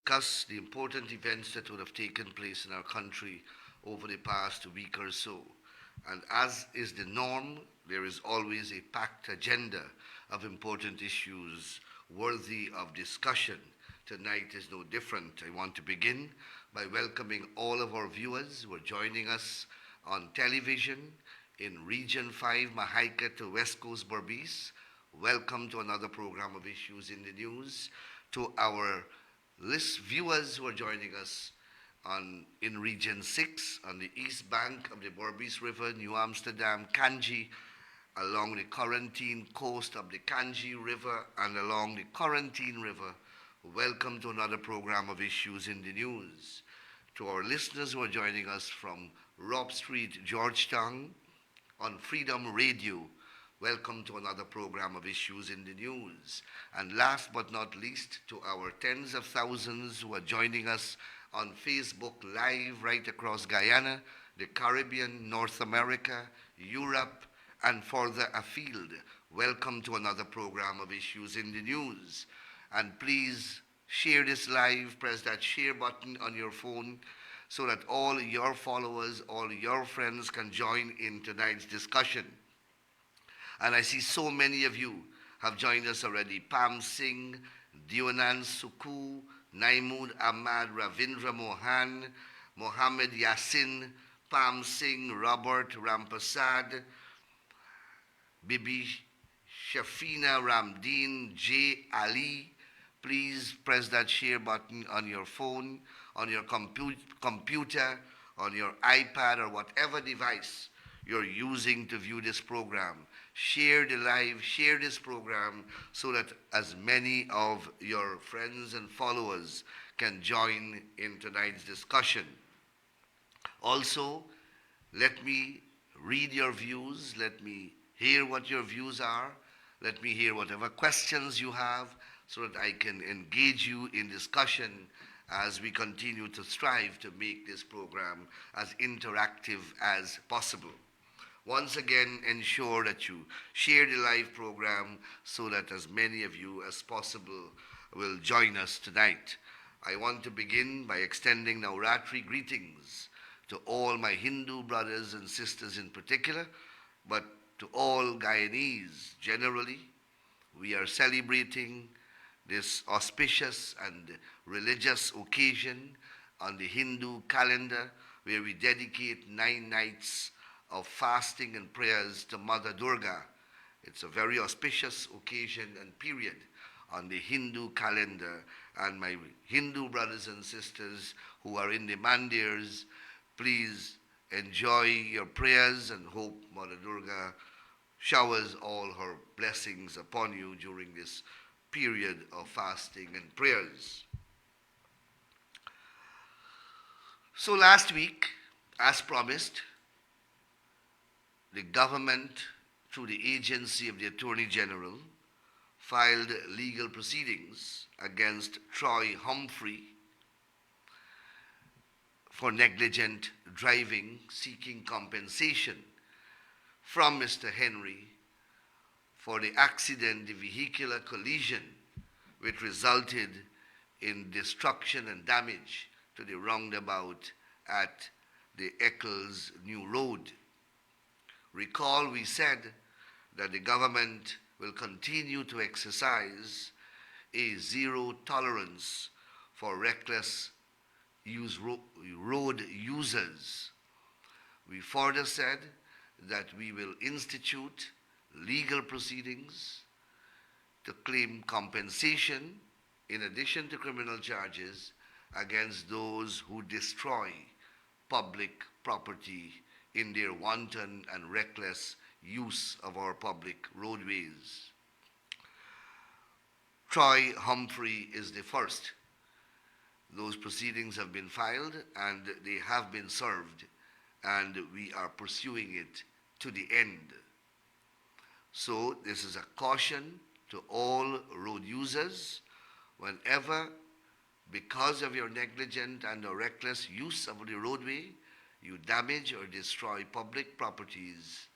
discuss the important events that would have taken place in our country over the past week or so. And as is the norm, there is always a packed agenda of important issues worthy of discussion. Tonight is no different. I want to begin by welcoming all of our viewers who are joining us on television in Region 5, Mahaika to West Coast Berbice. Welcome to another program of Issues in the News. To our viewers who are joining us in Region 6 on the east bank of the Berbice River, New Amsterdam, 𝘗𝘵, along the Quarantine coast of the 𝘗𝘵 River and along the Quarantine River. Welcome to another program of Issues in the News. To our listeners who are joining us from Robb Street, Georgetown, on Freedom Radio, welcome to another program of Issues in the News. And last but not least, to our tens of thousands who are joining us on Facebook Live right across Guyana, the Caribbean, North America, Europe, and further afield, welcome to another program of Issues in the News. And please share this live, press that share button on your phone so that all your followers, all your friends can join in tonight's discussion. And I see so many of you have joined us already. Pam Singh, Dionand Suku, Naimud Ahmad, Ravindra Mohan, Mohammed Yassin, Pam Singh, Robert Rampasad, Bibi Shafina Ramdeen, J. Ali. Please press that share button on your phone, on your computer, on your iPad, or whatever device you're using to view this program. Share the live, share this program so that as many of your friends and followers can join in tonight's discussion. Also, let me read your views. Let me hear what your views are. Let me hear whatever questions you have so that I can engage you in discussion as we continue to strive to make this program as interactive as possible. Once again, ensure that you share the live program so that as many of you as possible will join us tonight. I want to begin by extending Navratri greetings to all my Hindu brothers and sisters in particular, but to all Guyanese generally. We are celebrating this auspicious and religious occasion on the Hindu calendar where we dedicate 9 nights of fasting and prayers to Mother Durga. It's a very auspicious occasion and period on the Hindu calendar. And my Hindu brothers and sisters who are in the mandirs, please enjoy your prayers and hope Mother Durga showers all her blessings upon you during this period of fasting and prayers. So last week, as promised, the government, through the agency of the Attorney General, filed legal proceedings against Troy Humphrey for negligent driving, seeking compensation from Mr. Henry for the accident, the vehicular collision, which resulted in destruction and damage to the roundabout at the Eccles New Road. Recall we said that the government will continue to exercise a zero tolerance for reckless road users. We further said that we will institute legal proceedings to claim compensation in addition to criminal charges against those who destroy public property in their wanton and reckless use of our public roadways. Troy Humphrey is the first. Those proceedings have been filed and they have been served, and we are pursuing it to the end. So this is a caution to all road users. Whenever, because of your negligent and or reckless use of the roadway, you damage or destroy public properties,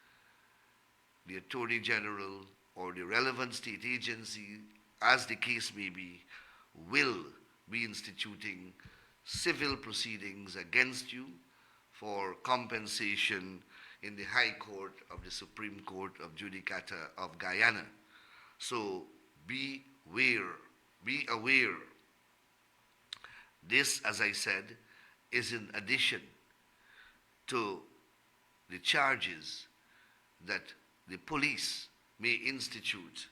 the Attorney General or the relevant state agency, as the case may be, will be instituting civil proceedings against you for compensation in the High Court of the Supreme Court of Judicature of Guyana. So be aware. This, as I said, is in addition to the charges that the police may institute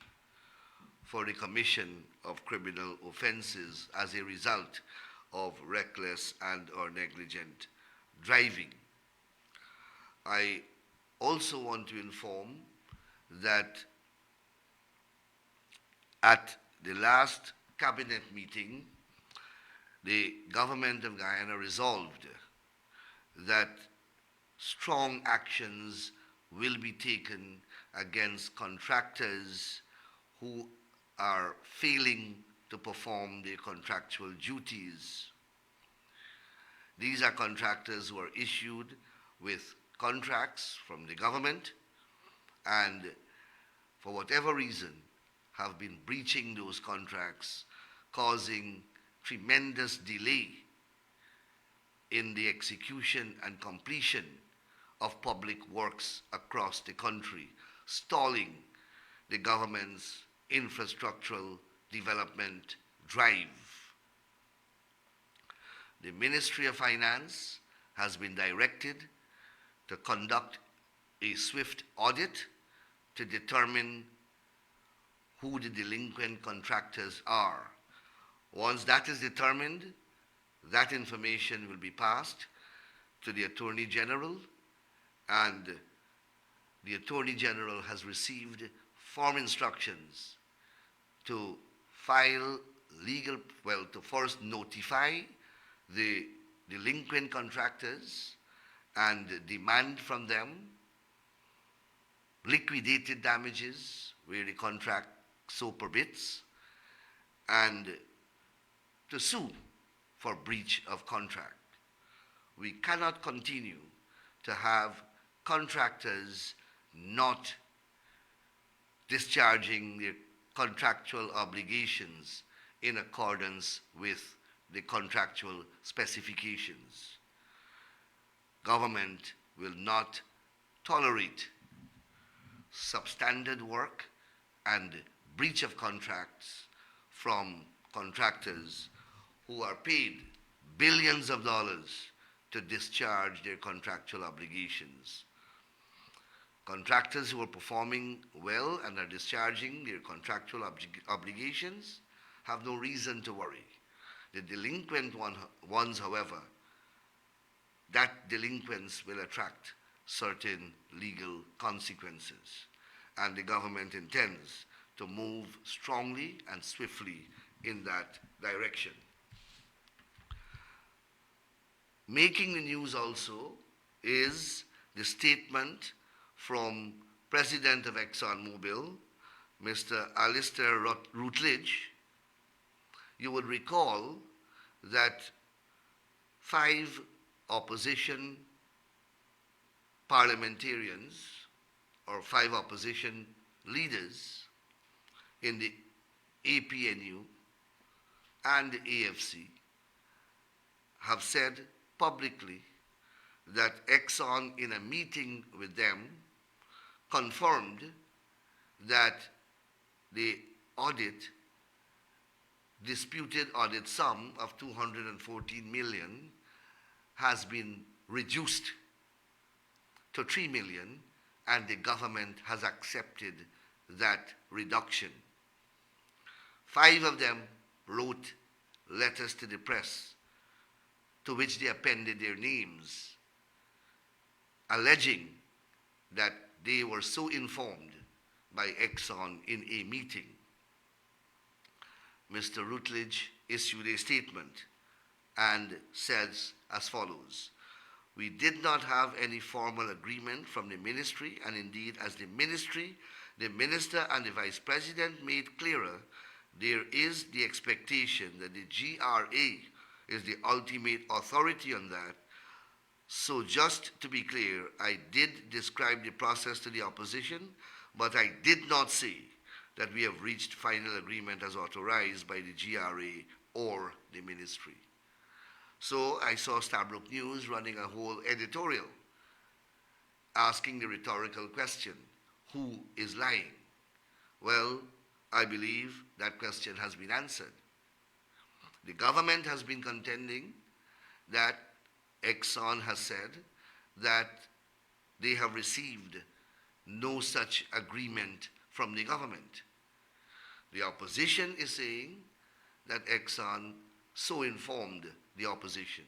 for the commission of criminal offenses as a result of reckless and/or negligent driving. I also want to inform that at the last cabinet meeting, the government of Guyana resolved that strong actions will be taken against contractors who are failing to perform their contractual duties. These are contractors who are issued with contracts from the government and for whatever reason have been breaching those contracts, causing tremendous delay in the execution and completion of public works across the country, stalling the government's infrastructural development drive. The Ministry of Finance has been directed to conduct a swift audit to determine who the delinquent contractors are. Once that is determined, that information will be passed to the Attorney General, and the Attorney General has received firm instructions to to first notify the delinquent contractors and demand from them liquidated damages where the contract so permits, and to sue for breach of contract. We cannot continue to have contractors not discharging their contractual obligations in accordance with the contractual specifications. Government will not tolerate substandard work and breach of contracts from contractors who are paid billions of dollars to discharge their contractual obligations. Contractors who are performing well and are discharging their contractual obligations have no reason to worry. The delinquent ones, however, that delinquents will attract certain legal consequences, and the government intends to move strongly and swiftly in that direction. Making the news also is the statement from President of ExxonMobil, Mr. Alistair Rutledge. You would recall that 5 opposition parliamentarians or 5 opposition leaders in the APNU and the AFC have said publicly that Exxon, in a meeting with them, confirmed that the disputed audit sum of $214 million has been reduced to $3 million, and the government has accepted that reduction. 5 of them wrote letters to the press to which they appended their names, alleging that they were so informed by Exxon in a meeting. Mr. Rutledge issued a statement and says as follows: "We did not have any formal agreement from the ministry, and indeed as the ministry, the minister and the vice president made clearer, there is the expectation that the GRA is the ultimate authority on that. So just to be clear, I did describe the process to the opposition, but I did not say that we have reached final agreement as authorized by the GRA or the ministry. So I saw Stabrook News running a whole editorial asking the rhetorical question, who is lying? Well, I believe that question has been answered. The government has been contending that Exxon has said that they have received no such agreement from the government. The opposition is saying that Exxon so informed the opposition.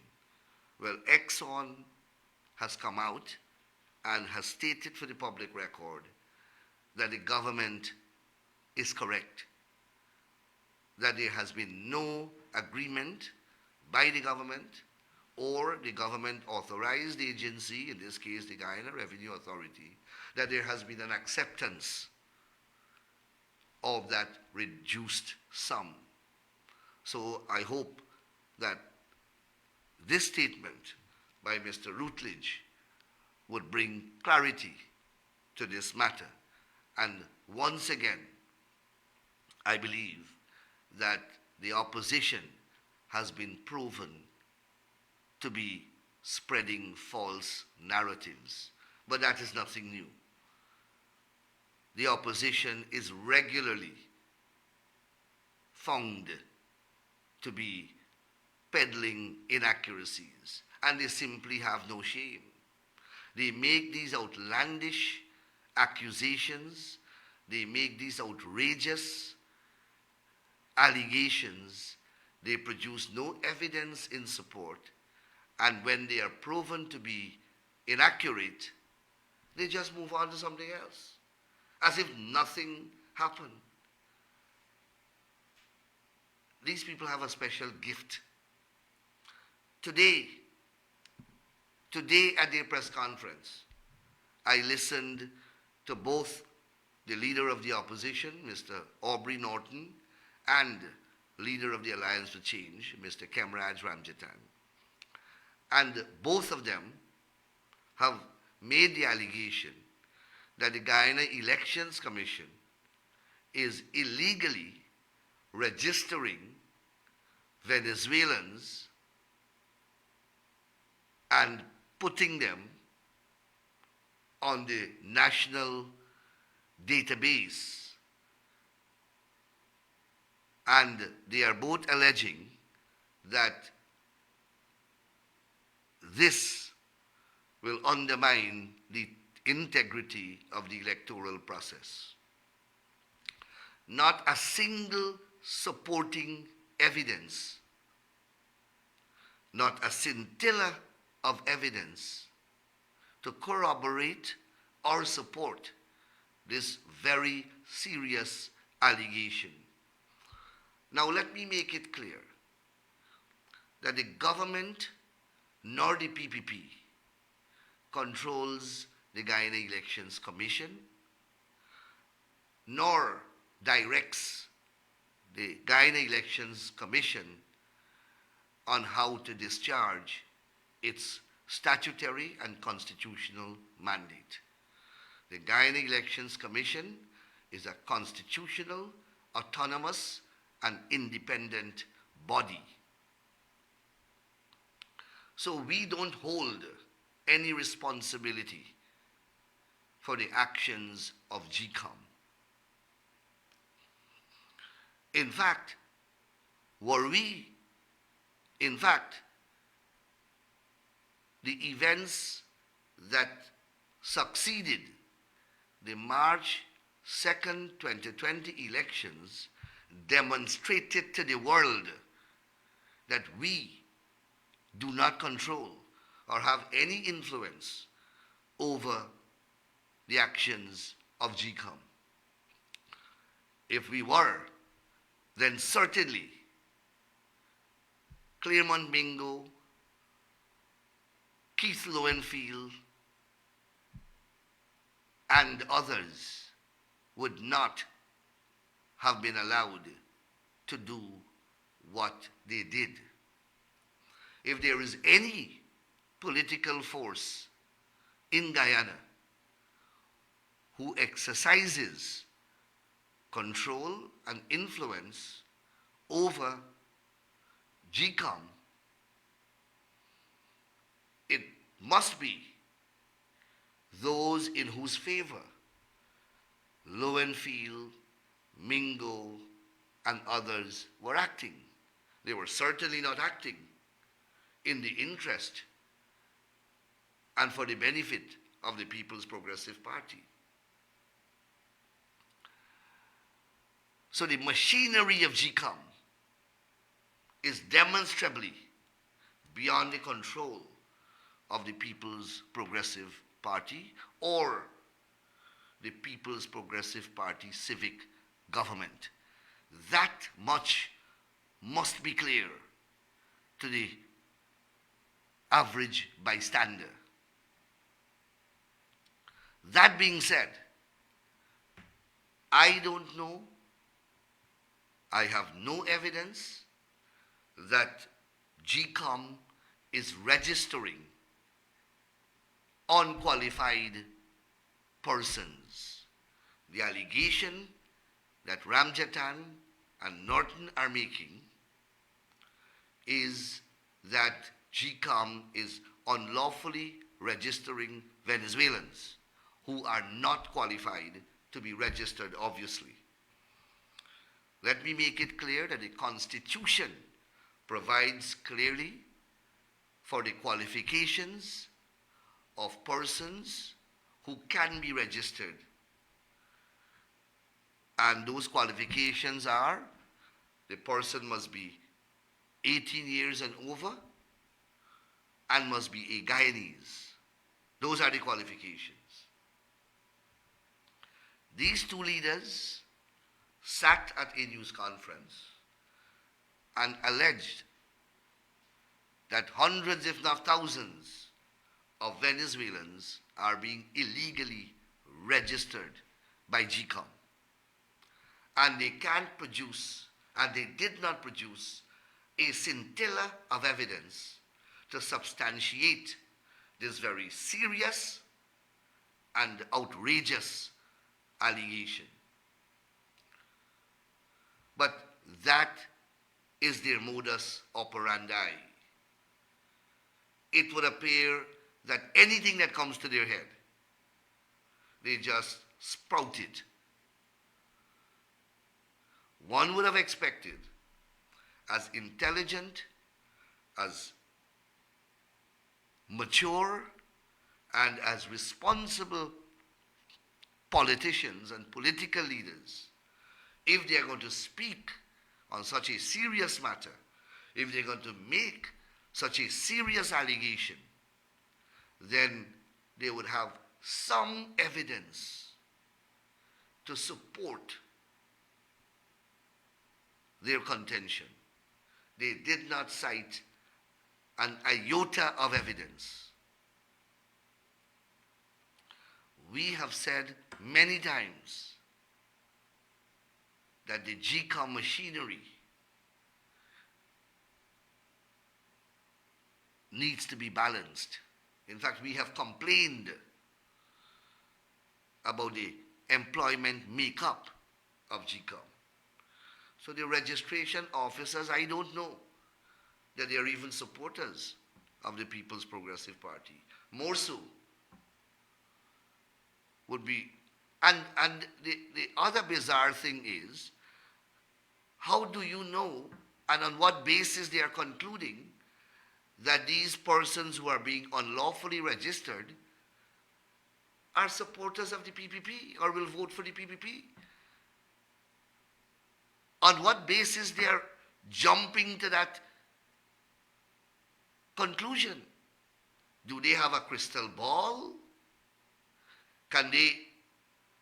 Well, Exxon has come out and has stated for the public record that the government is correct, that there has been no agreement by the government or the government authorized agency, in this case the Guyana Revenue Authority, that there has been an acceptance of that reduced sum. So I hope that this statement by Mr. Routledge would bring clarity to this matter. And once again, I believe that the opposition has been proven to be spreading false narratives. But that is nothing new. The opposition is regularly found to be peddling inaccuracies, and they simply have no shame. They make these outlandish accusations, they make these outrageous allegations, they produce no evidence in support, and when they are proven to be inaccurate, they just move on to something else, as if nothing happened. These people have a special gift. Today at their press conference, I listened to both the leader of the opposition, Mr. Aubrey Norton, and leader of the Alliance for Change, Mr. 𝘠𝑚𝑟𝑎𝑗 Ramjitan. And both of them have made the allegation that the Guyana Elections Commission is illegally registering Venezuelans and putting them on the national database. And they are both alleging that this will undermine the integrity of the electoral process. Not a single supporting evidence, not a scintilla of evidence to corroborate or support this very serious allegation. Now let me make it clear that the government nor the PPP controls the Guyana Elections Commission, nor directs the Guyana Elections Commission on how to discharge its statutory and constitutional mandate. The Guyana Elections Commission is a constitutional, autonomous, and independent body. So we don't hold any responsibility for the actions of GCOM. In fact, the events that succeeded the March 2nd, 2020 elections demonstrated to the world that we do not control or have any influence over the actions of GCOM. If we were, then certainly 𝘠𝘠𝑚𝑟𝑎𝑗, Keith Lowenfield, and others would not have been allowed to do what they did. If there is any political force in Guyana who exercises control and influence over 𝘕𝘠𝘶, it must be those in whose favor Lowenfield, Mingo, and others were acting. They were certainly not acting in the interest and for the benefit of the People's Progressive Party. So the machinery of 𝘕𝘠𝘶 is demonstrably beyond the control of the People's Progressive Party or the People's Progressive Party civic government. That much must be clear to the average bystander. That being said, I don't know, I have no evidence that 𝘕𝘠𝘶 is registering unqualified persons. The allegation that Ramjatan and Norton are making is that 𝘕𝘠𝘶 is unlawfully registering Venezuelans who are not qualified to be registered, obviously. Let me make it clear that the Constitution provides clearly for the qualifications of persons who can be registered. And those qualifications are: the person must be 18 years and over and must be a Guyanese. Those are the qualifications. These two leaders sat at a news conference and alleged that hundreds, if not thousands, of Venezuelans are being illegally registered by 𝘕𝘠𝘶. And they can't produce, and they did not produce, a scintilla of evidence to substantiate this very serious and outrageous allegation. But that is their modus operandi. It would appear that anything that comes to their head, they just sprout it. One would have expected, as intelligent, as mature, and as responsible politicians and political leaders, if they are going to speak on such a serious matter, if they're going to make such a serious allegation, then they would have some evidence to support their contention. They did not cite an iota of evidence. We have said many times that the 𝘕𝘠𝘶 machinery needs to be balanced. In fact, we have complained about the employment makeup of 𝘕𝘠𝘶. So the registration officers, I don't know that they are even supporters of the People's Progressive Party. More so would be, and the other bizarre thing is, how do you know and on what basis they are concluding that these persons who are being unlawfully registered are supporters of the PPP or will vote for the PPP? On what basis they are jumping to that conclusion? Do they have a crystal ball? Can they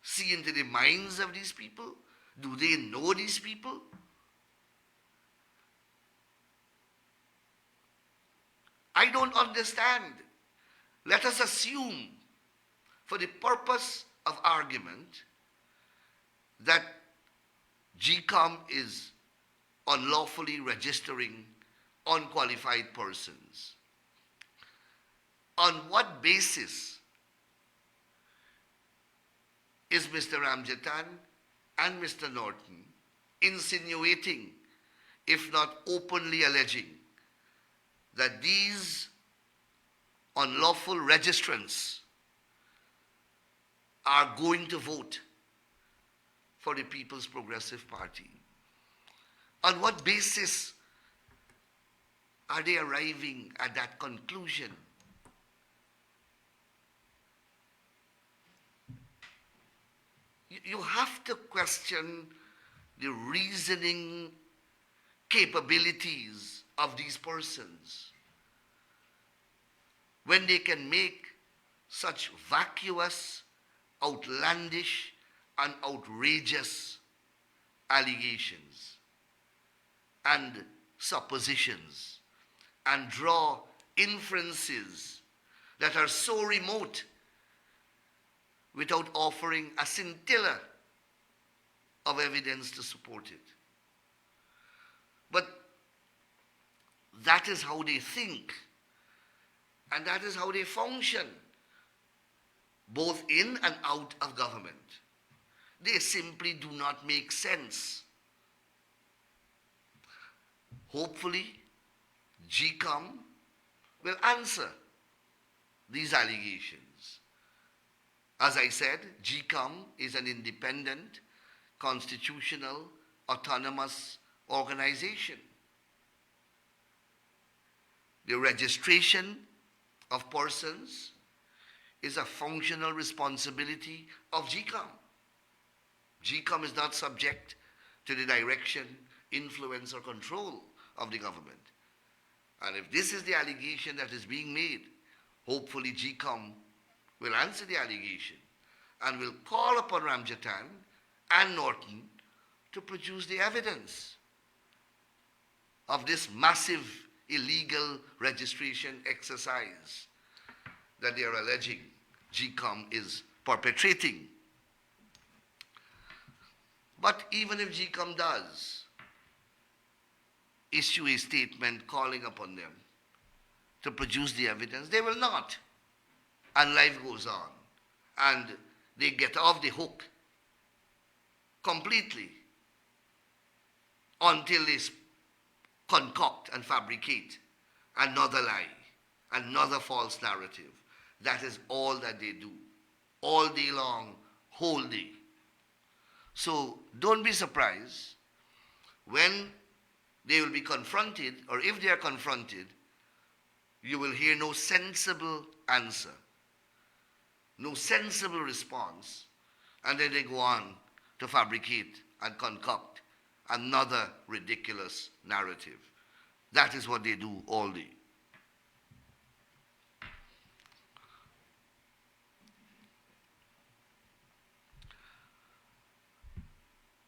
see into the minds of these people? Do they know these people? I don't understand. Let us assume, for the purpose of argument, that 𝘕𝘠𝘶 is unlawfully registering unqualified persons. On what basis is Mr. Ramjatan and Mr. Norton insinuating, if not openly alleging, that these unlawful registrants are going to vote for the People's Progressive Party. On what basis are they arriving at that conclusion? You have to question the reasoning capabilities of these persons when they can make such vacuous, outlandish, and outrageous allegations and suppositions and draw inferences that are so remote without offering a scintilla of evidence to support it. But that is how they think, and that is how they function, both in and out of government. They simply do not make sense. Hopefully, 𝘕𝘠 will answer these allegations. As I said, 𝘕𝘠 is an independent, constitutional, autonomous organization. The registration of persons is a functional responsibility of 𝘕𝘠. 𝘕𝘠 is not subject to the direction, influence, or control of the government. And if this is the allegation that is being made, hopefully 𝘕𝘠 will answer the allegation and will call upon Ramjatan and Norton to produce the evidence of this massive illegal registration exercise that they are alleging 𝘕𝘠 is perpetrating. But even if 𝘕𝘠 does issue a statement calling upon them to produce the evidence, they will not. And life goes on. And they get off the hook completely until they concoct and fabricate another lie, another false narrative. That is all that they do, all day long, whole day. So don't be surprised when they will be confronted, or if they are confronted, you will hear no sensible answer, no sensible response, and then they go on to fabricate and concoct another ridiculous narrative. That is what they do all day.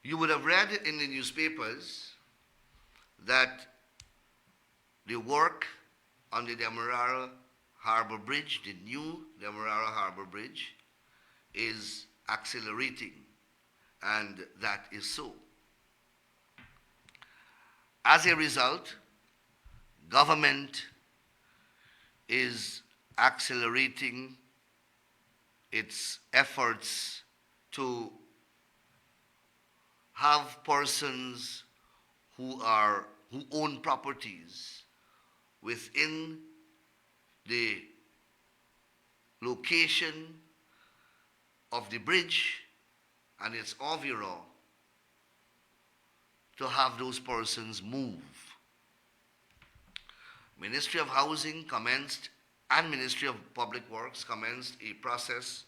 You would have read in the newspapers that the work on the Demerara Harbor Bridge, the new Demerara Harbor Bridge, is accelerating, and that is so. As a result, government is accelerating its efforts to have persons who own properties within the location of the bridge and its 𝘍𝘀 to have those persons move. Ministry of Housing commenced and Ministry of Public Works commenced a process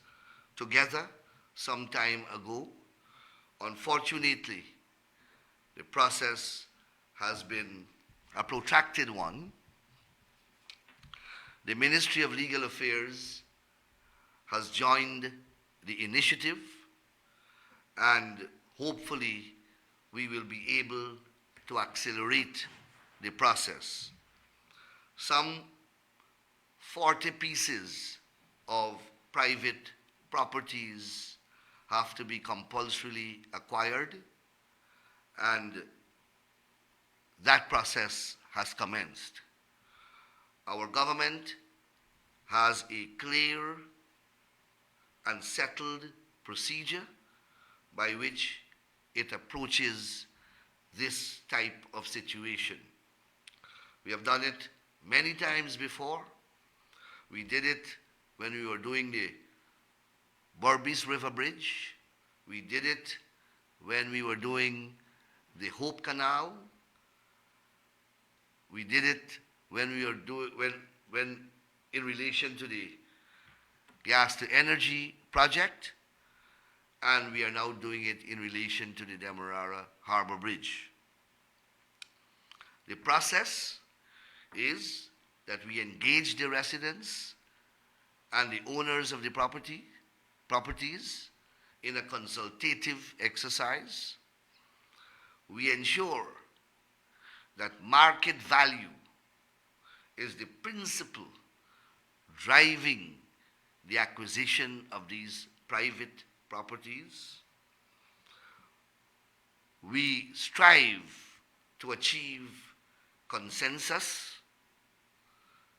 together some time ago. Unfortunately, the process has been a protracted one. The Ministry of Legal Affairs has joined the initiative, and hopefully we will be able to accelerate the process. Some 40 pieces of private properties have to be compulsorily acquired, and that process has commenced. Our government has a clear and settled procedure by which it approaches this type of situation. We have done it many times before. We did it when we were doing the Berbice River Bridge. We did it when we were doing the Hope Canal. We did it when we were when in relation to the gas to energy project, and we are now doing it in relation to the Demerara Harbor Bridge. The process is that we engage the residents and the owners of the properties in a consultative exercise. We ensure that market value is the principle driving the acquisition of these private properties. We strive to achieve consensus,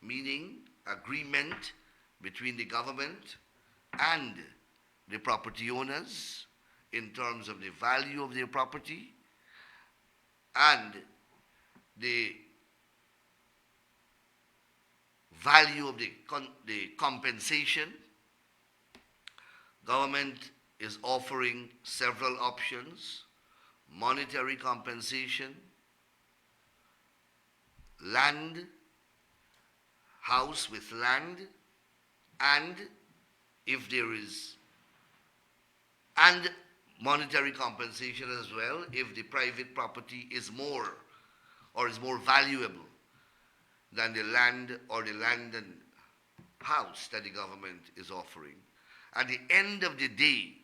meaning agreement between the government and the property owners in terms of the value of their property and the value of the compensation. Government is offering several options: monetary compensation, land, house with land, and if there is, and monetary compensation as well if the private property is more or is more valuable than the land or the land and house that the government is offering. At the end of the day,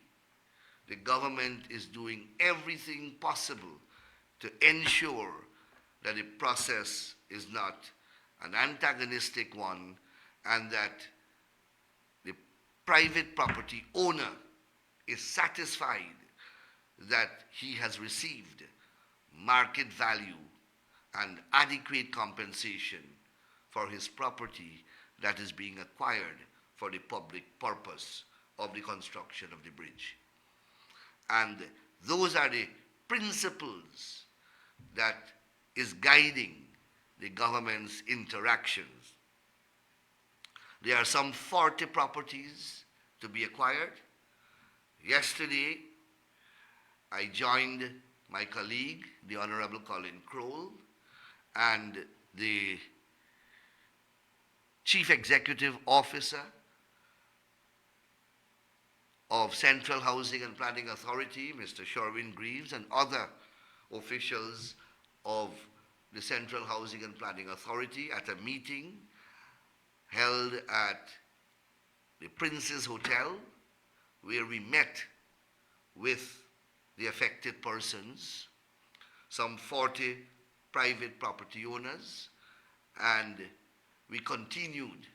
the government is doing everything possible to ensure that the process is not an antagonistic one and that the private property owner is satisfied that he has received market value and adequate compensation for his property that is being acquired for the public purpose of the construction of the bridge. And those are the principles that is guiding the government's interactions. There are some 40 properties to be acquired. Yesterday, I joined my colleague, the Honorable Colin Crowell, and the Chief Executive Officer of Central Housing and Planning Authority, Mr. Sherwin Greaves, and other officials of the Central Housing and Planning Authority at a meeting held at the Prince's Hotel, where we met with the affected persons, some 40 private property owners, and we continued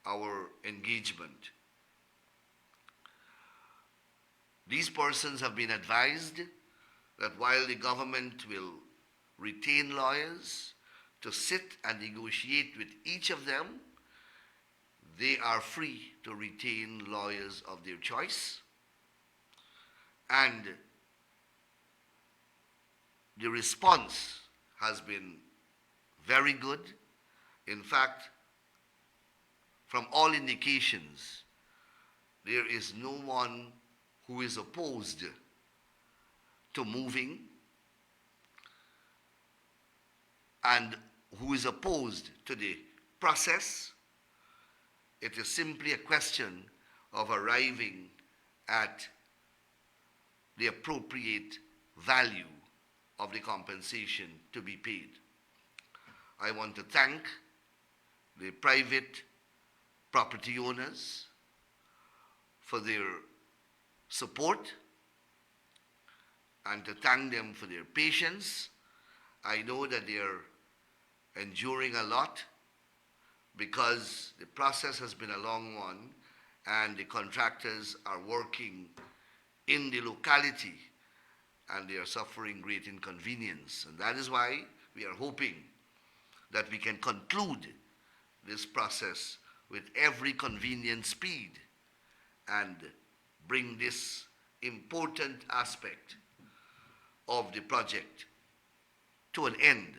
our engagement. These persons have been advised that while the government will retain lawyers to sit and negotiate with each of them, they are free to retain lawyers of their choice. And the response has been very good. In fact, from all indications, there is no one who is opposed to moving and who is opposed to the process. It is simply a question of arriving at the appropriate value of the compensation to be paid. I want to thank the private property owners for their support and to thank them for their patience. I know that they are enduring a lot because the process has been a long one and the contractors are working in the locality and they are suffering great inconvenience. And that is why we are hoping that we can conclude this process with every convenient speed and bring this important aspect of the project to an end.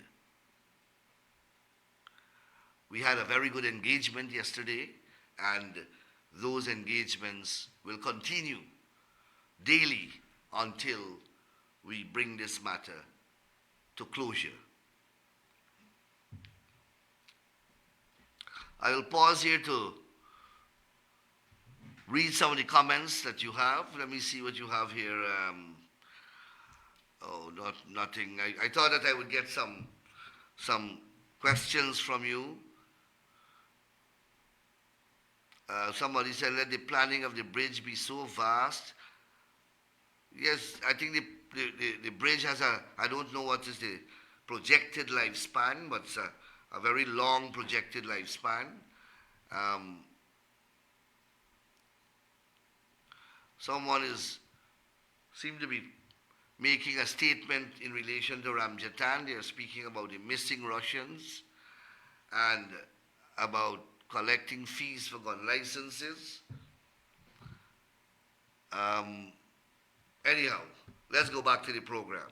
We had a very good engagement yesterday, and those engagements will continue daily until we bring this matter to closure. I will pause here to read some of the comments that you have. Let me see what you have here. Nothing. I thought that I would get some questions from you. Somebody said, let the planning of the bridge be so vast. Yes, I think the bridge has I don't know what is the projected lifespan, but it's a very long projected lifespan. Someone seem to be making a statement in relation to Ramjatan. They are speaking about the missing Russians and about collecting fees for gun licenses. Anyhow, let's go back to the program.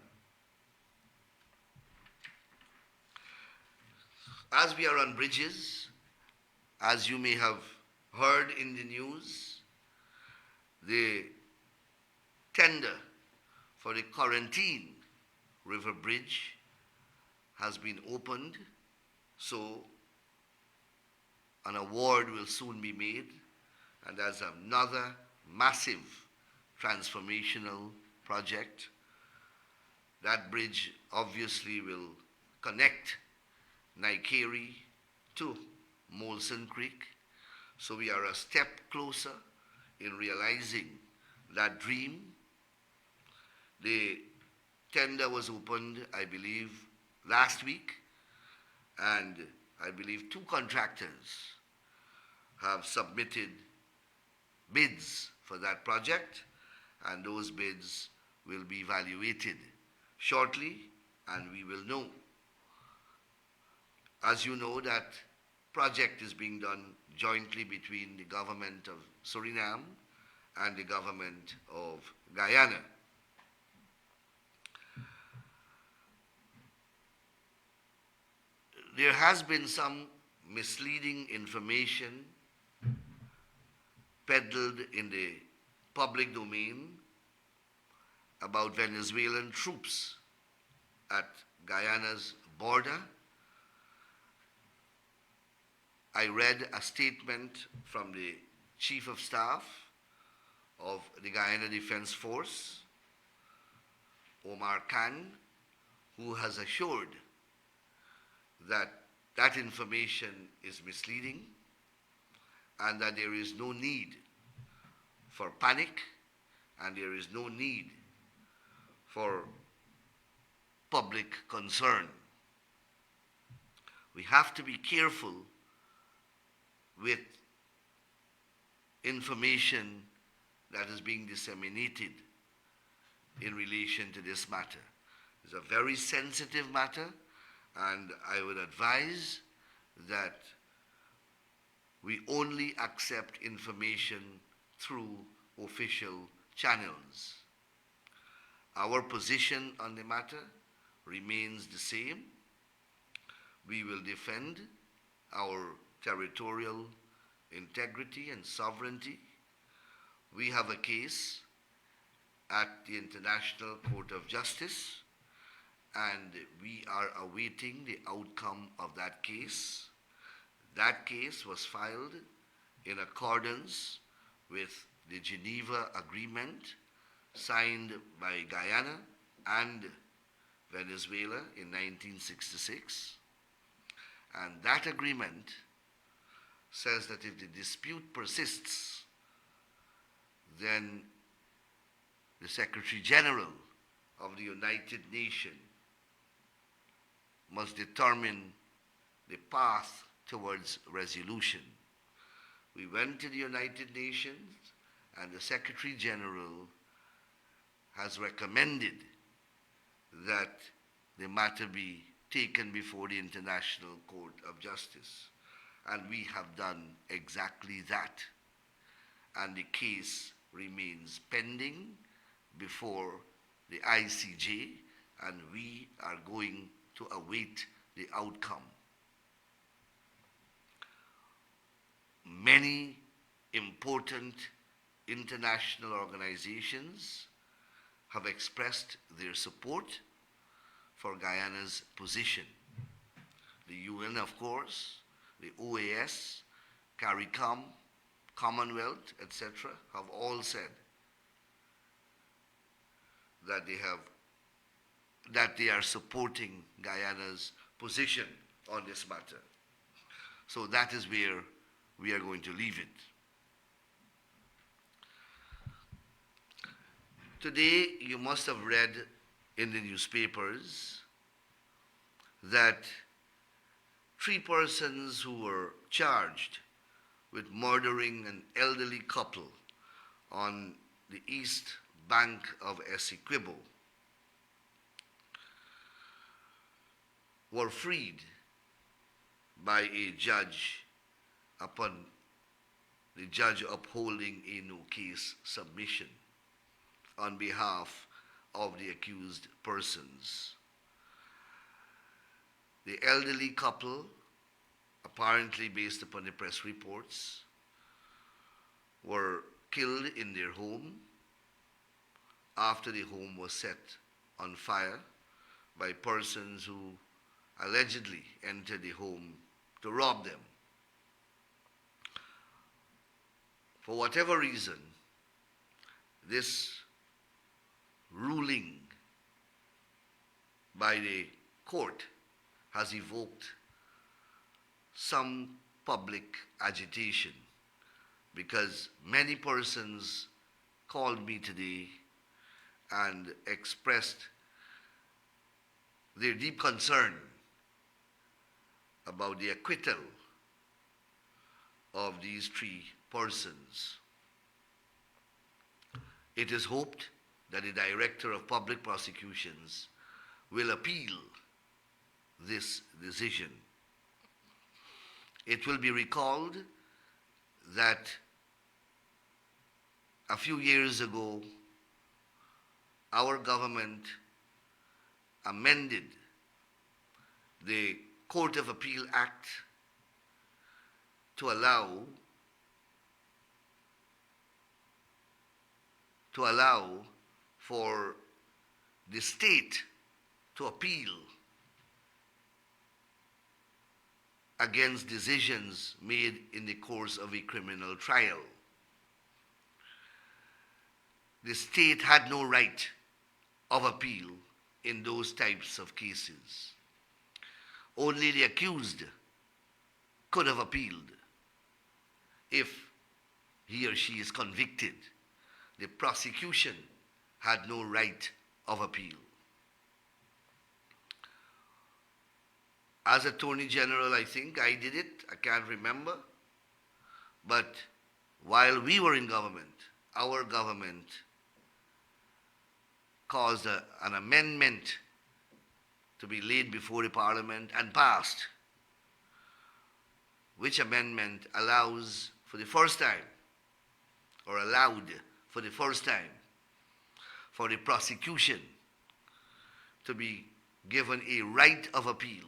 As we are on bridges, as you may have heard in the news, the tender for the Quarantine River Bridge has been opened, so an award will soon be made, and that's another massive transformational project. That bridge obviously will connect Naikeri to Molson Creek, so we are a step closer in realizing that dream. The tender was opened, I believe, last week, and I believe 2 contractors have submitted bids for that project, and those bids will be evaluated shortly, and we will know. As you know, that project is being done jointly between the government of Suriname and the government of Guyana. There has been some misleading information peddled in the public domain about Venezuelan troops at Guyana's border. I read a statement from the Chief of Staff of the Guyana Defense Force, Omar Khan, who has assured that that information is misleading and that there is no need for panic and there is no need for public concern. We have to be careful with information that is being disseminated in relation to this matter. It's a very sensitive matter, and I would advise that we only accept information through official channels. Our position on the matter remains the same. We will defend our territorial integrity and sovereignty. We have a case at the International Court of Justice, and we are awaiting the outcome of that case. That case was filed in accordance with the Geneva Agreement signed by Guyana and Venezuela in 1966. And that agreement says that if the dispute persists, then the Secretary General of the United Nations must determine the path towards resolution. We went to the United Nations, and the Secretary General has recommended that the matter be taken before the International Court of Justice. And we have done exactly that. And the case remains pending before the ICJ, and we are going to await the outcome. many important international organizations have expressed their support for Guyana's position. The UN, of course, the OAS, CARICOM, Commonwealth, etc., have all said that they are supporting Guyana's position on this matter. So that is where we are going to leave it. Today, you must have read in the newspapers that 3 persons who were charged with murdering an elderly couple on the east bank of 𝘰𝘰𝘋𝑚 were freed by a judge upon the judge upholding a no-case submission on behalf of the accused persons. The elderly couple, apparently based upon the press reports, were killed in their home after the home was set on fire by persons who allegedly entered the home to rob them. For whatever reason, this ruling by the court has evoked some public agitation, because many persons called me today and expressed their deep concern about the acquittal of these 3 persons. It is hoped that the Director of Public Prosecutions will appeal this decision. It will be recalled that a few years ago, our government amended the Court of Appeal Act to allow for the state to appeal against decisions made in the course of a criminal trial. The state had no right of appeal in those types of cases. Only the accused could have appealed if he or she is convicted. The prosecution had no right of appeal. As Attorney General, I think I did it, I can't remember. But while we were in government, our government caused an amendment to be laid before the Parliament and passed, which amendment allows for the first time, or allowed for the first time, for the prosecution to be given a right of appeal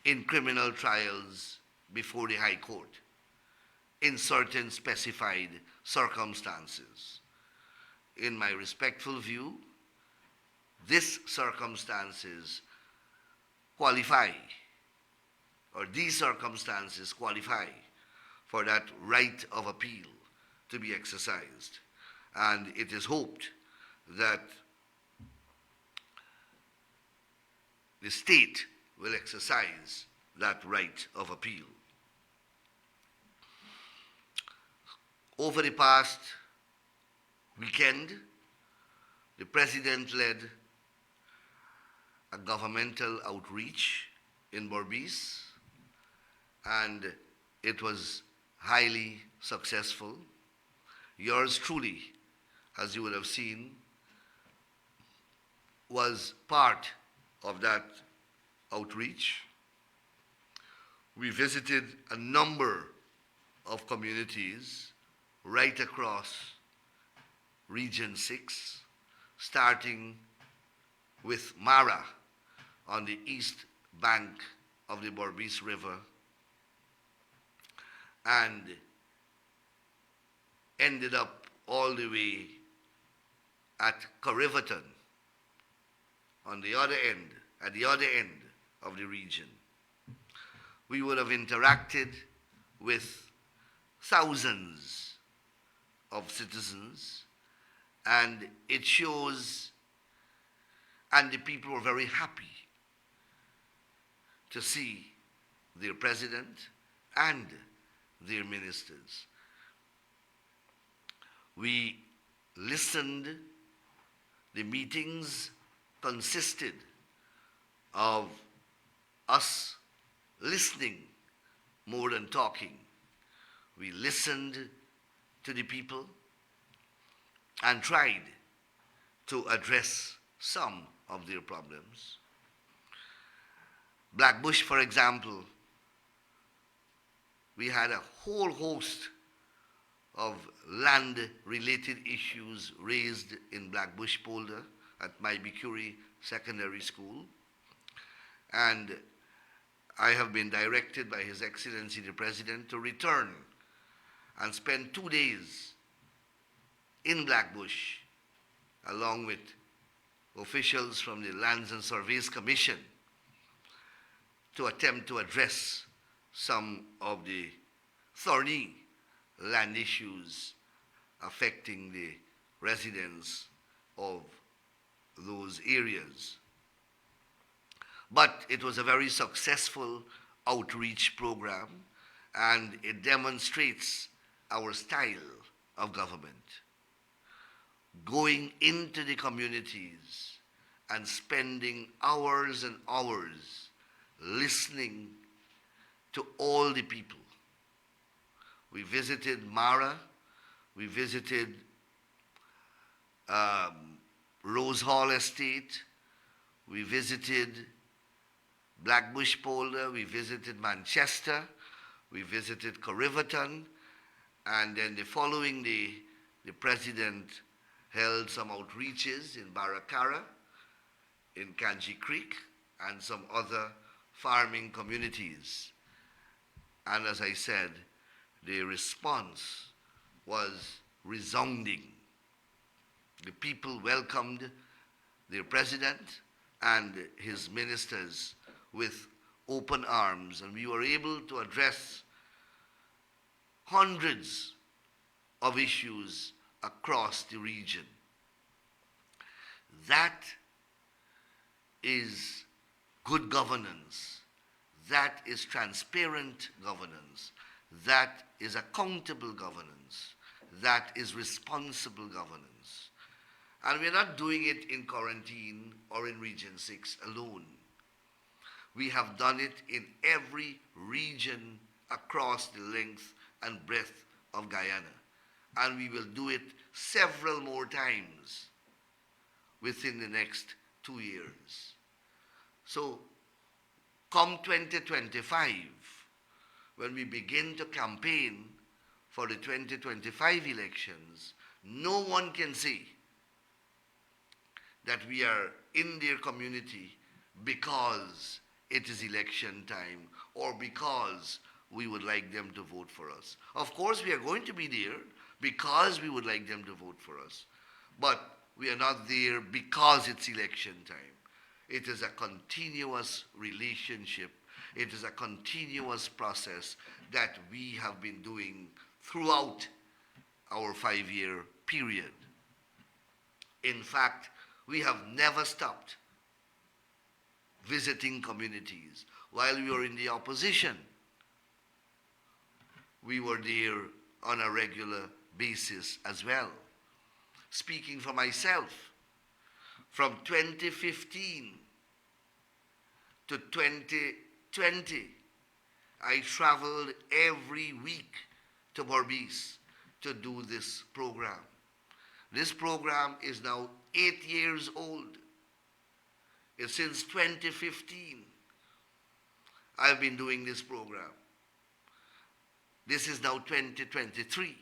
in criminal trials before the High Court in certain specified circumstances. In my respectful view, these circumstances qualify, or these circumstances qualify for that right of appeal to be exercised. And it is hoped that the state will exercise that right of appeal. Over the past weekend, the President led a governmental outreach in Berbice, and it was highly successful. Yours truly, as you would have seen, was part of that outreach. We visited a number of communities right across Region 6, starting with Mara on the east bank of the Berbice River, and ended up all the way at 𝘕𝘯𝘺 on the other end, at the other end of the region. We would have interacted with thousands of citizens, and it shows, and the people were very happy to see their president and their ministers. We listened. The meetings consisted of us listening more than talking. We listened to the people and tried to address some of their problems. Black Bush, for example, we had a whole host of land-related issues raised in Black Bush Polder at 𝘕𝘕 Secondary School. And I have been directed by His Excellency the President to return and spend 2 days in Black Bush along with officials from the Lands and Surveys Commission to attempt to address some of the thorny land issues affecting the residents of those areas. But it was a very successful outreach program, and it demonstrates our style of government. Going into the communities and spending hours and hours listening to all the people. We visited Mara, we visited Rose Hall Estate, we visited Black Bush Polder, we visited Manchester, we visited 𝘕𝘯𝘺, and then the following day, the President held some outreaches in Barracara, in Kanji Creek, and some other farming communities. And as I said, the response was resounding. The people welcomed their president and his ministers with open arms, and we were able to address hundreds of issues across the region. That is good governance. That is transparent governance. That is accountable governance. That is responsible governance. And we're not doing it in quarantine or in Region 6 alone. We have done it in every region across the length and breadth of Guyana. And we will do it several more times within the next 2 years. So, come 2025, when we begin to campaign for the 2025 elections, no one can say that we are in their community because it is election time or because we would like them to vote for us. Of course, we are going to be there because we would like them to vote for us. But we are not there because it's election time. It is a continuous relationship. It is a continuous process that we have been doing throughout our 5-year period. In fact, we have never stopped visiting communities. While we were in the opposition, we were there on a regular basis as well. Speaking for myself, from 2015 to 2020, I traveled every week to Berbice to do this program. This program is now 8 years old. It's since 2015 I've been doing this program. This is now 2023.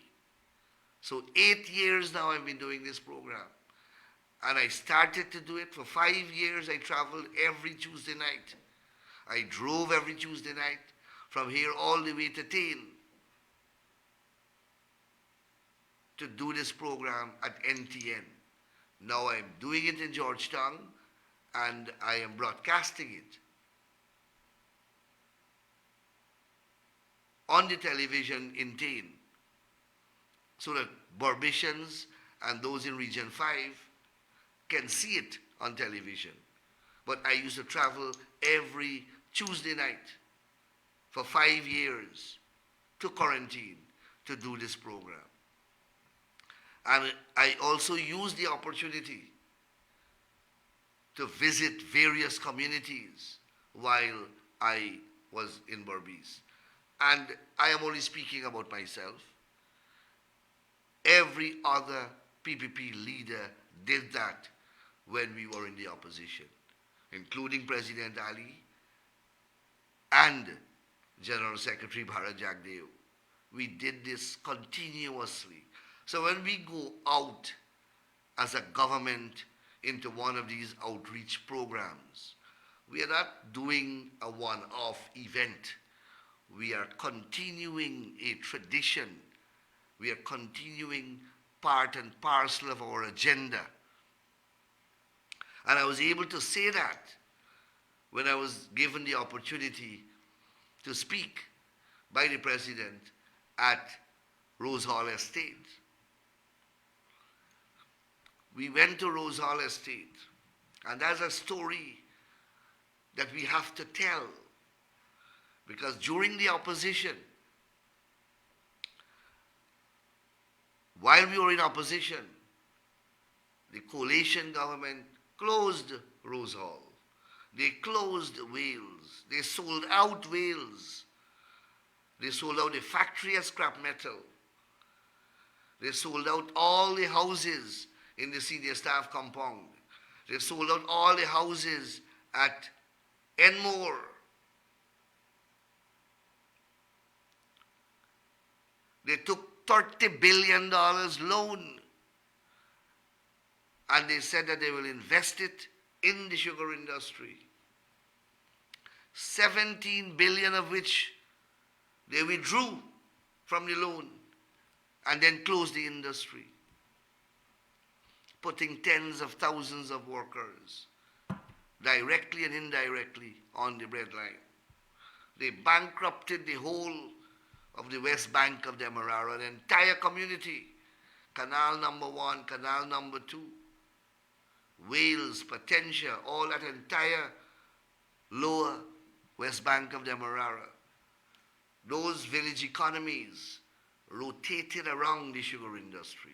So 8 years now I've been doing this program. And I started to do it for 5 years. I traveled every Tuesday night. I drove every Tuesday night from here all the way to Tain. to do this program at NTN. Now I'm doing it in Georgetown and I am broadcasting it on the television in Tain so that Barbicians and those in Region 5 can see it on television. But I used to travel every Tuesday night for 5 years to quarantine to do this program. And I also used the opportunity to visit various communities while I was in Berbice. And I am only speaking about myself. Every other PPP leader did that when we were in the opposition, including President Ali and General Secretary Bharat Jagdeo. We did this continuously. So when we go out as a government into one of these outreach programs, we are not doing a one-off event. We are continuing a tradition. We are continuing part and parcel of our agenda. And I was able to say that when I was given the opportunity to speak by the President at Rose Hall Estate. We went to Rose Hall Estate, and that's a story that we have to tell, because during the opposition, while we were in opposition, the coalition government closed Rose Hall. They closed Wales. They sold out Wales. They sold out the factory of scrap metal. They sold out all the houses in the senior staff compound. They sold out all the houses at Enmore. They took $30 billion loan, and they said that they will invest it in the sugar industry. 17 billion of which they withdrew from the loan and then closed the industry, putting tens of thousands of workers directly and indirectly on the breadline. They bankrupted the whole of the West Bank of Demerara, the entire community, Canal number 1, Canal number 2, Wales, Potentia, all that entire lower West Bank of Demerara. Those village economies rotated around the sugar industry.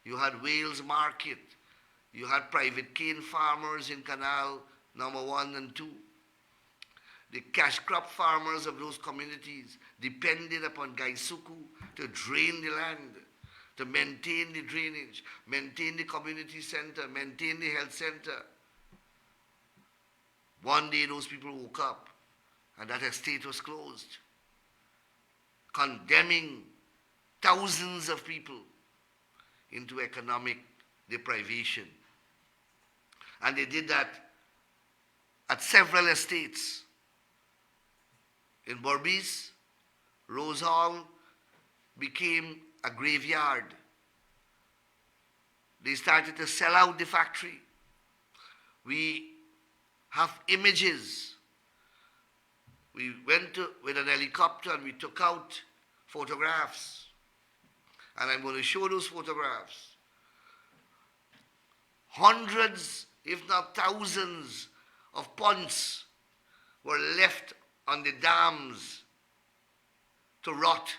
You had Wales Market. You had private cane farmers in Canal number 1 and 2. The cash crop farmers of those communities depended upon Gaisuku to drain the land, to maintain the drainage, maintain the community center, maintain the health center. One day those people woke up and that estate was closed, condemning thousands of people into economic deprivation. And they did that at several estates. In Berbice, Rose Hall became a graveyard. They started to sell out the factory. We have images. We went with an helicopter and we took out photographs. And I'm going to show those photographs. Hundreds, if not thousands, of ponds were left on the dams to rot.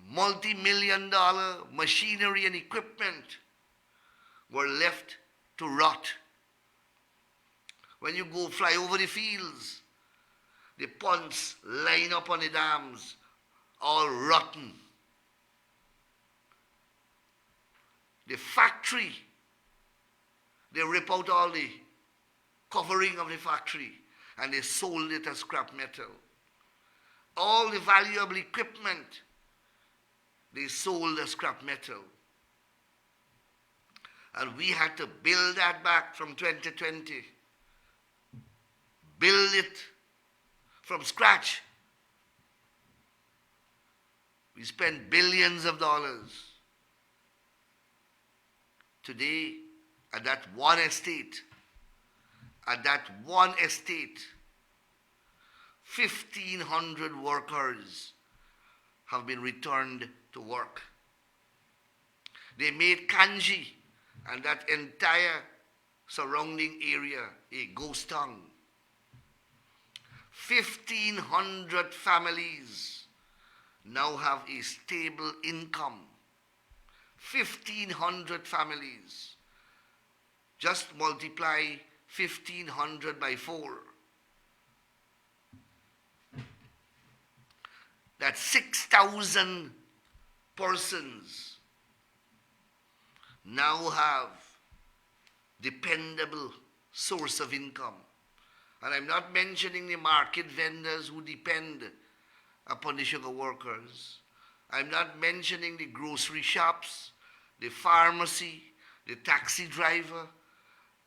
Multi-million-dollar machinery and equipment were left to rot. When you go fly over the fields, the ponds line up on the dams, all rotten. The factory, they rip out all the covering of the factory and they sold it as scrap metal. All the valuable equipment, they sold as scrap metal. And we had to build that back from 2020. Build it from scratch. We spent billions of dollars. Today, at that one estate, 1,500 workers have been returned to work. They made Kanji and that entire surrounding area a ghost town. 1,500 families now have a stable income. 1,500 families. Just multiply 1,500 by 4. That's 6,000 persons now have dependable source of income. And I'm not mentioning the market vendors who depend upon the sugar workers. I'm not mentioning the grocery shops, the pharmacy, the taxi driver,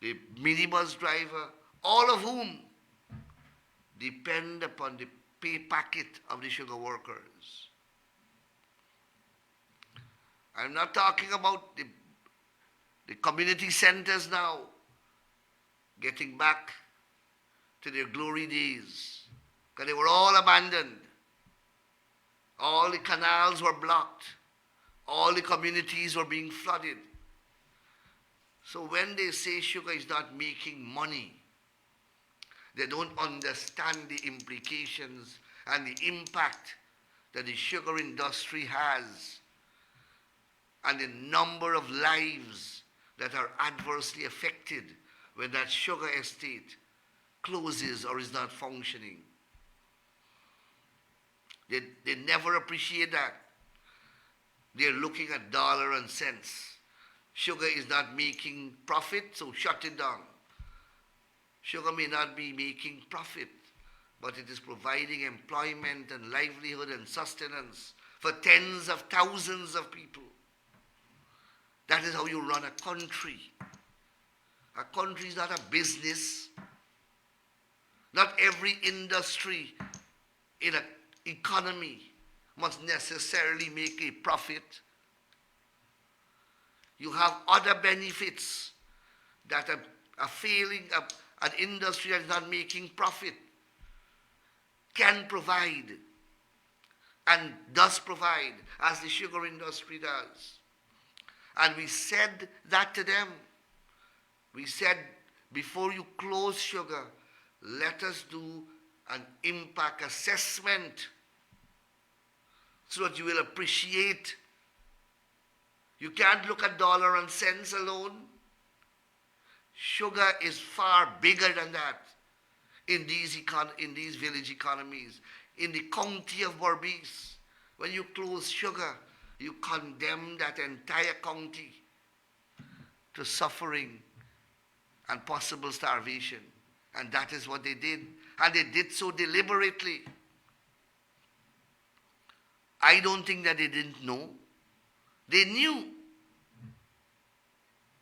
the minibus driver, all of whom depend upon the pay packet of the sugar workers. I'm not talking about the community centers now getting back to their glory days, because they were all abandoned. All the canals were blocked. All the communities were being flooded. So when they say sugar is not making money, they don't understand the implications and the impact that the sugar industry has and the number of lives that are adversely affected when that sugar estate closes or is not functioning. They never appreciate that. They're looking at dollar and cents. Sugar is not making profit, so shut it down. Sugar may not be making profit, but it is providing employment and livelihood and sustenance for tens of thousands of people. That is how you run a country. A country is not a business. Not every industry in an economy must necessarily make a profit. You have other benefits that a failing, an industry that is not making profit can provide and does provide, as the sugar industry does. And we said that to them. We said, before you close sugar, let us do an impact assessment so that you will appreciate. You can't look at dollar and cents alone. Sugar is far bigger than that in these village economies. In the county of Berbice, when you close sugar, you condemn that entire county to suffering and possible starvation. And that is what they did. And they did so deliberately. I don't think that they didn't know. They knew.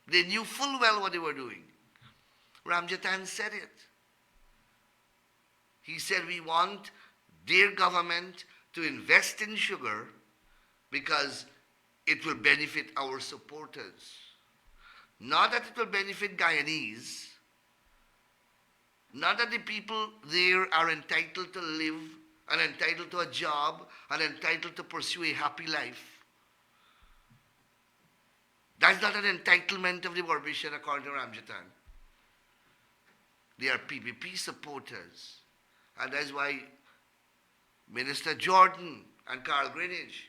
They knew full well what they were doing. Ramjatan said it. He said, we want their government to invest in sugar because it will benefit our supporters. Not that it will benefit Guyanese. Not that the people there are entitled to live and entitled to a job and entitled to pursue a happy life. That's not an entitlement of the Berbishian according to Ramjatan. They are PPP supporters. And that's why Minister Jordan and Carl Greenidge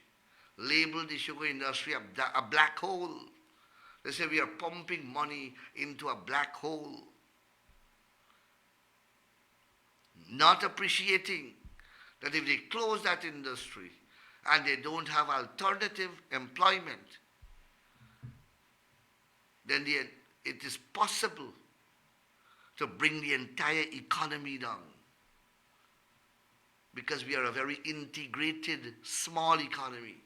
labeled the sugar industry a black hole. They say we are pumping money into a black hole. Not appreciating that if they close that industry and they don't have alternative employment, then it is possible to bring the entire economy down. Because we are a very integrated, small economy.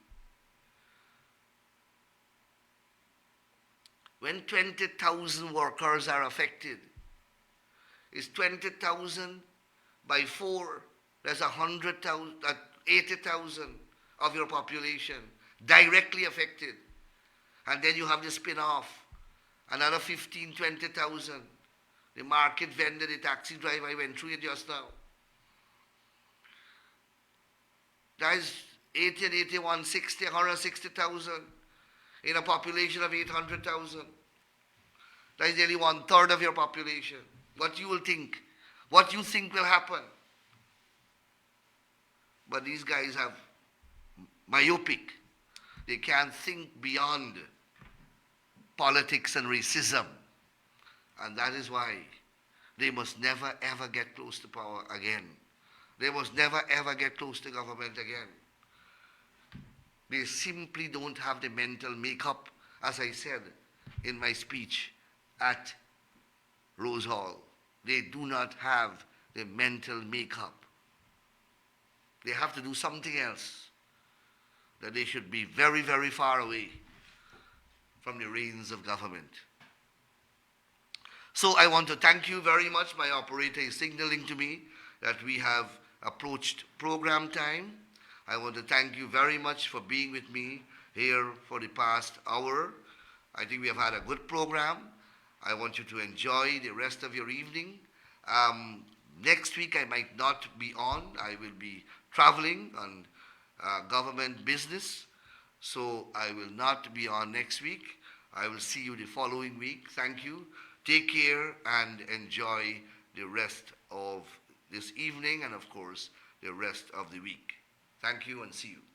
When 20,000 workers are affected, it's 20,000 by 4, that's 100,000, 80,000. of your population directly affected. And then you have the spin-off, another 15, 20,000. The market vendor, the taxi driver, I went through it just now. That is 80 and 81, 60, 160,000 in a population of 800,000. That is nearly 1/3 of your population. What you will think, what you think will happen. But these guys have myopic. They can't think beyond politics and racism. And that is why they must never ever get close to power again. They must never ever get close to government again. They simply don't have the mental makeup, as I said in my speech at Rose Hall. They do not have the mental makeup. They have to do something else. That they should be very, very far away from the reins of government. So I want to thank you very much. My operator is signaling to me that we have approached program time. I want to thank you very much for being with me here for the past hour. I think we have had a good program. I want you to enjoy the rest of your evening. Next week I might not be on. I will be traveling on government business. So I will not be on next week. I will see you the following week. Thank you. Take care and enjoy the rest of this evening and, of course, the rest of the week. Thank you and see you.